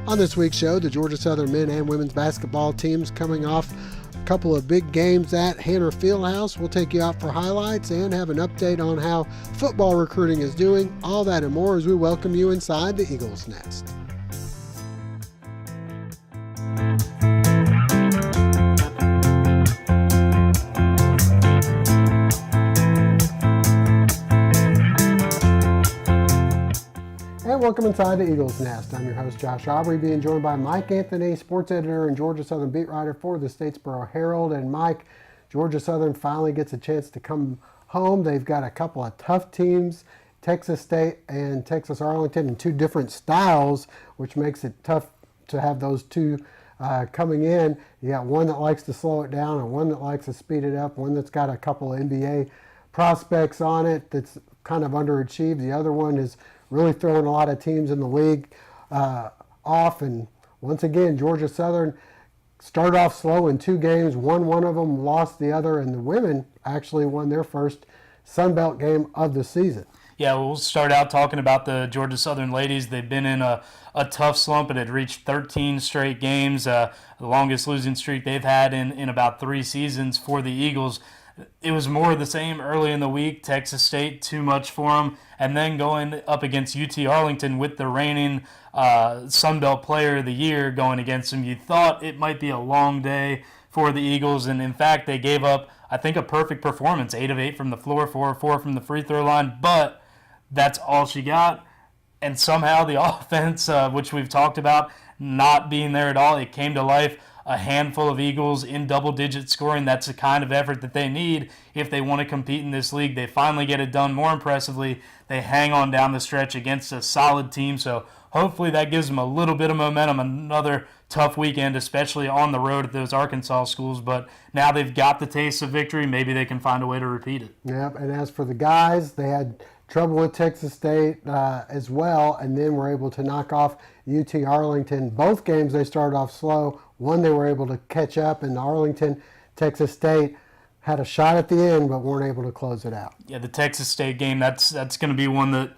On this week's show, the Georgia Southern men and women's basketball teams coming off a couple of big games at Hanner Fieldhouse. We'll take you out for highlights and have an update on how football recruiting is doing. All that and more as we welcome you inside the Eagles Nest. Welcome inside the Eagles Nest. I'm your host, Josh Aubrey, being joined by Mike Anthony, sports editor and Georgia Southern beat writer for the Statesboro Herald. And Mike, Georgia Southern finally gets a chance to come home. They've got a couple of tough teams, Texas State and Texas Arlington, in two different styles, which makes it tough to have those two coming in. You got one that likes to slow it down and one that likes to speed it up, one that's got a couple of NBA prospects on it that's kind of underachieved. The other one is really throwing a lot of teams in the league off. And once again, Georgia Southern started off slow in two games, won one of them, lost the other, and the women actually won their first Sun Belt game of the season. Yeah, we'll start out talking about the Georgia Southern ladies. They've been in a tough slump and had reached 13 straight games, the longest losing streak they've had in about 3 seasons for the Eagles. It was more of the same early in the week. Texas State, too much for them. And then going up against UT Arlington with the reigning Sun Belt Player of the Year going against them. You thought it might be a long day for the Eagles. And, in fact, they gave up, I think, a perfect performance. 8 of 8 from the floor, 4 of 4 from the free throw line. But that's all she got. And somehow the offense, which we've talked about, not being there at all, it came to life. A handful of Eagles in double-digit scoring. That's the kind of effort that they need if they want to compete in this league. They finally get it done more impressively. They hang on down the stretch against a solid team, so hopefully that gives them a little bit of momentum. Another tough weekend, especially on the road at those Arkansas schools, but now they've got the taste of victory. Maybe they can find a way to repeat it. Yep, and as for the guys, they had trouble with Texas State as well, and then were able to knock off UT Arlington. Both games they started off slow. One, they were able to catch up, and Arlington, Texas State had a shot at the end but weren't able to close it out. Yeah, the Texas State game, that's going to be one that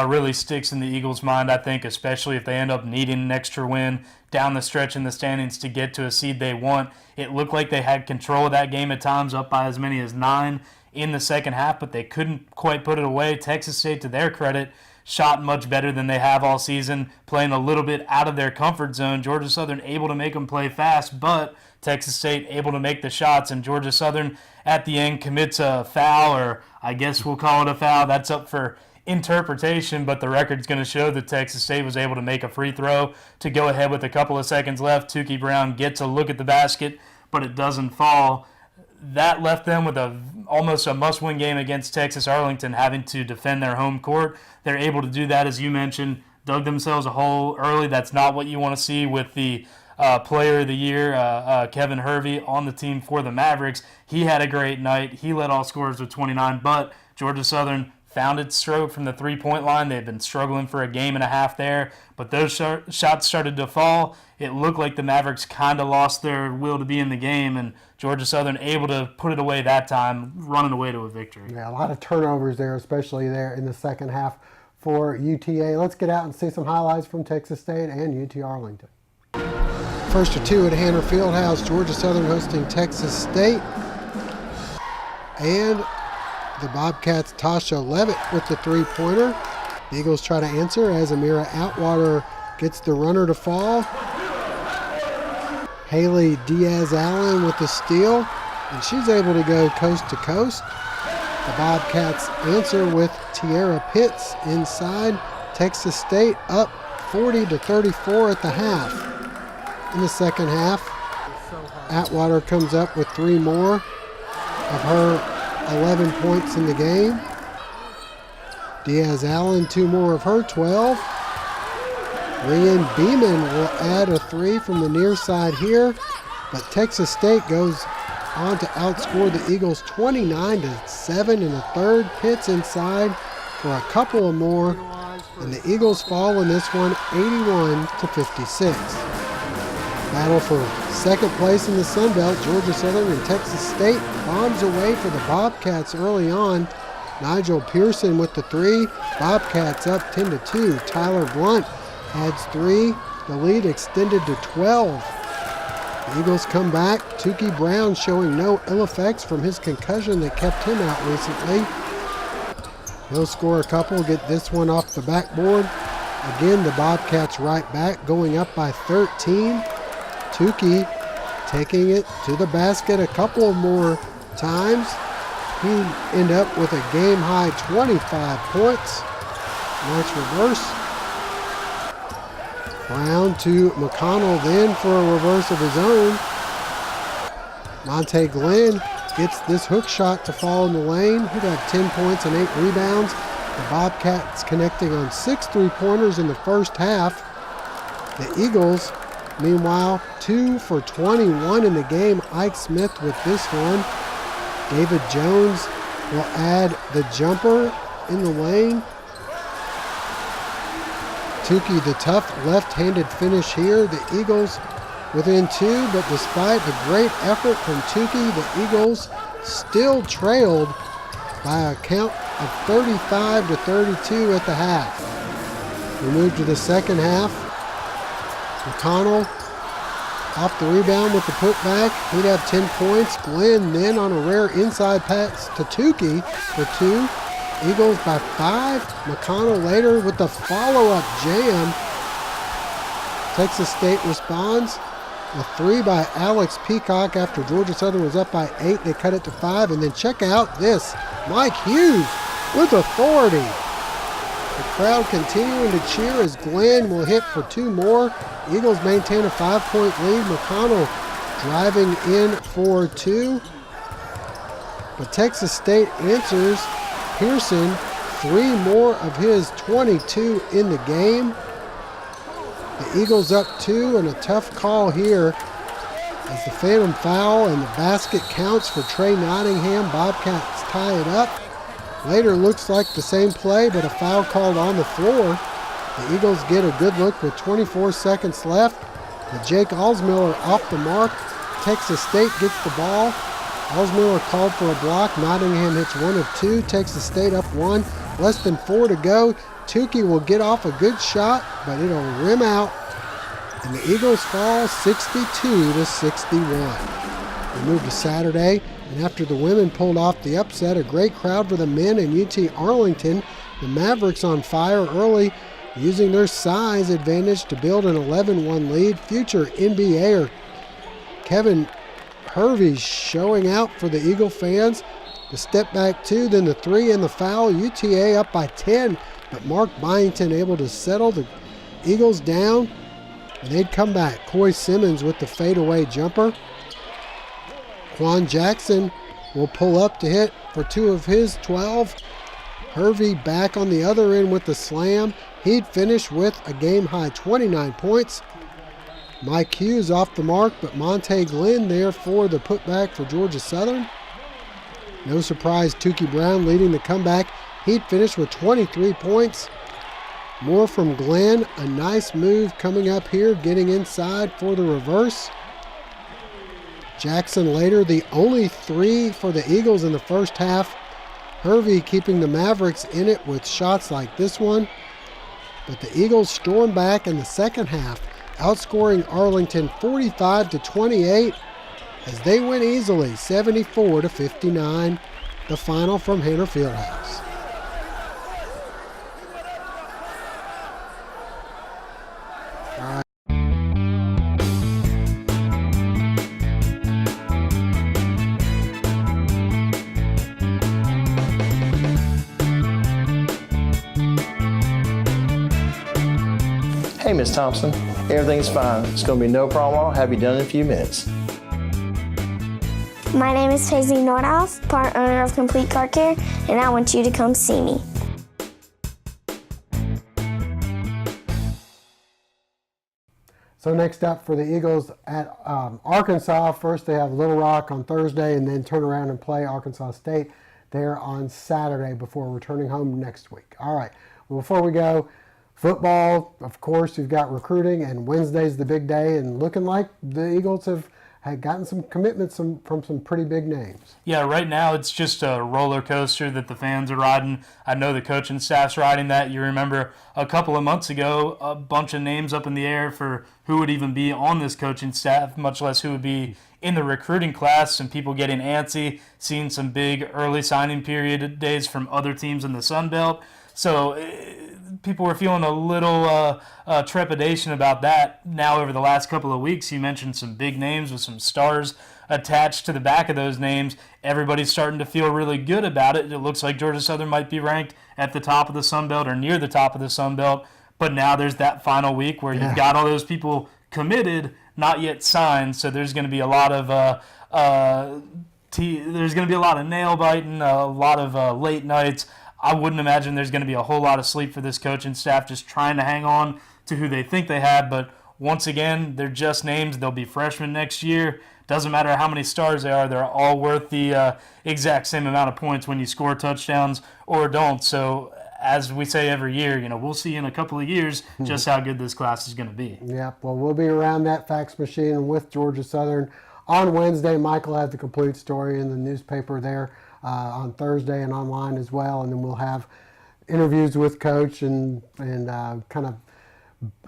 really sticks in the Eagles' mind, I think, especially if they end up needing an extra win down the stretch in the standings to get to a seed they want. It looked like they had control of that game at times, up by as many as 9 in the second half, but they couldn't quite put it away. Texas State, to their credit, shot much better than they have all season, playing a little bit out of their comfort zone. Georgia Southern able to make them play fast, but Texas State able to make the shots, and Georgia Southern at the end commits a foul, or I guess we'll call it a foul. That's up for interpretation, but the record's going to show that Texas State was able to make a free throw to go ahead with a couple of seconds left. Tukey Brown gets a look at the basket, but it doesn't fall. That left them with almost a must-win game against Texas Arlington, having to defend their home court. They're able to do that, as you mentioned, dug themselves a hole early. That's not what you want to see with the Player of the Year, Kevin Hervey, on the team for the Mavericks. He had a great night. He led all scorers with 29, but Georgia Southern found its stroke from the three-point line. They've been struggling for a game and a half there, but those shots started to fall. It looked like the Mavericks kind of lost their will to be in the game, and Georgia Southern able to put it away that time, running away to a victory. Yeah, a lot of turnovers there, especially there in the second half for UTA. Let's get out and see some highlights from Texas State and UT Arlington. First of two at Hanner Fieldhouse, Georgia Southern hosting Texas State. And the Bobcats' Tasha Levitt with the three-pointer. The Eagles try to answer as Amira Outwater gets the runner to fall. Haley Diaz-Allen with the steal, and she's able to go coast to coast. The Bobcats answer with Tiara Pitts inside. Texas State up 40-34 at the half. In the second half, Atwater comes up with 3 more of her 11 points in the game. Diaz-Allen 2 more of her 12. Rian Beeman will add a 3 from the near side here, but Texas State goes on to outscore the Eagles 29-7 in the third. Pitts inside for a couple of more, and the Eagles fall in this one 81-56. Battle for second place in the Sun Belt. Georgia Southern and Texas State bombs away for the Bobcats early on. Nigel Pearson with the 3. Bobcats up 10-2. Tyler Blunt adds 3. the lead extended to 12. The Eagles come back. Tukey Brown showing no ill effects from his concussion that kept him out recently. He'll score a couple, get this one off the backboard. Again, the Bobcats right back, going up by 13. Tukey taking it to the basket a couple more times. He end up with a game-high 25 points. Nice reverse. Brown to McConnell then for a reverse of his own. Monte Glenn gets this hook shot to fall in the lane. He'd have 10 points and 8 rebounds. The Bobcats connecting on 6 3-pointers in the first half. The Eagles, meanwhile, 2 for 21 in the game. Ike Smith with this one. David Jones will add the jumper in the lane. Tukey, the tough left-handed finish here. The Eagles within 2, but despite a great effort from Tukey, the Eagles still trailed by a count of 35 to 32 at the half. We move to the second half. McConnell off the rebound with the putback. He'd have 10 points. Glenn then on a rare inside pass to Tukey for 2. Eagles by 5. McConnell later with the follow-up jam. Texas State responds. A 3 by Alex Peacock after Georgia Southern was up by 8. They cut it to 5. And then check out this. Mike Hughes with authority. The crowd continuing to cheer as Glenn will hit for 2 more. Eagles maintain a 5-point lead. McConnell driving in for 2. But Texas State answers. Pearson, 3 more of his 22 in the game. The Eagles up 2, and a tough call here as the phantom foul and the basket counts for Trey Nottingham. Bobcats tie it up. Later looks like the same play, but a foul called on the floor. The Eagles get a good look with 24 seconds left. With Jake Alsmiller off the mark, Texas State gets the ball. Alsmiller called for a block. Nottingham hits 1 of 2. Texas State up 1. Less than 4 to go. Tukey will get off a good shot, but it'll rim out. And the Eagles fall 62 to 61. We move to Saturday, and after the women pulled off the upset, a great crowd for the men in UT Arlington. The Mavericks on fire early, using their size advantage to build an 11-1 lead. Future NBAer Kevin Hervey showing out for the Eagle fans. The step back 2, then the 3 and the foul. UTA up by 10, but Mark Byington able to settle the Eagles down, and they'd come back. Coy Simmons with the fadeaway jumper. Quan Jackson will pull up to hit for 2 of his 12. Hervey back on the other end with the slam. He'd finish with a game-high 29 points. Mike Hughes off the mark, but Monte Glenn there for the putback for Georgia Southern. No surprise, Tukey Brown leading the comeback. He'd finish with 23 points. More from Glenn. A nice move coming up here, getting inside for the reverse. Jackson later, the only 3 for the Eagles in the first half. Hervey keeping the Mavericks in it with shots like this one. But the Eagles storm back in the second half, outscoring Arlington 45 to 28 as they win easily 74 to 59, the final from Hanner Fieldhouse. Hey, Miss Thompson, everything's fine. It's going to be no problem. I'll have you done in a few minutes. My name is Paisley Nordhoff, part owner of Complete Car Care, and I want you to come see me. So next up for the Eagles at Arkansas, first they have Little Rock on Thursday and then turn around and play Arkansas State there on Saturday before returning home next week. All right, well, before we go, football, of course, you've got recruiting, and Wednesday's the big day, and looking like the Eagles had gotten some commitments from some pretty big names. Yeah, right now it's just a roller coaster that the fans are riding. I know the coaching staff's riding that. You remember a couple of months ago, a bunch of names up in the air for who would even be on this coaching staff, much less who would be in the recruiting class, and people getting antsy, seeing some big early signing period days from other teams in the Sun Belt. So people were feeling a little trepidation about that. Now, over the last couple of weeks, you mentioned some big names with some stars attached to the back of those names. Everybody's starting to feel really good about it. It looks like Georgia Southern might be ranked at the top of the Sun Belt or near the top of the Sun Belt. But now there's that final week where you've got all those people committed, not yet signed. So there's going to be a lot of there's going to be a lot of nail biting, a lot of late nights. I wouldn't imagine there's going to be a whole lot of sleep for this coaching staff just trying to hang on to who they think they have. But once again, they're just names. They'll be freshmen next year. Doesn't matter how many stars they are. They're all worth the exact same amount of points when you score touchdowns or don't. So as we say every year, we'll see in a couple of years just how good this class is going to be. Yep. Well, we'll be around that fax machine with Georgia Southern on Wednesday. Michael has the complete story in the newspaper there. On Thursday and online as well, and then we'll have interviews with Coach and kind of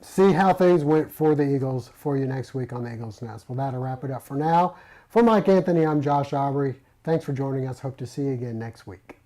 see how things went for the Eagles for you next week on the Eagles Nest. Well, that'll wrap it up for now. For Mike Anthony, I'm Josh Aubrey. Thanks for joining us. Hope to see you again next week.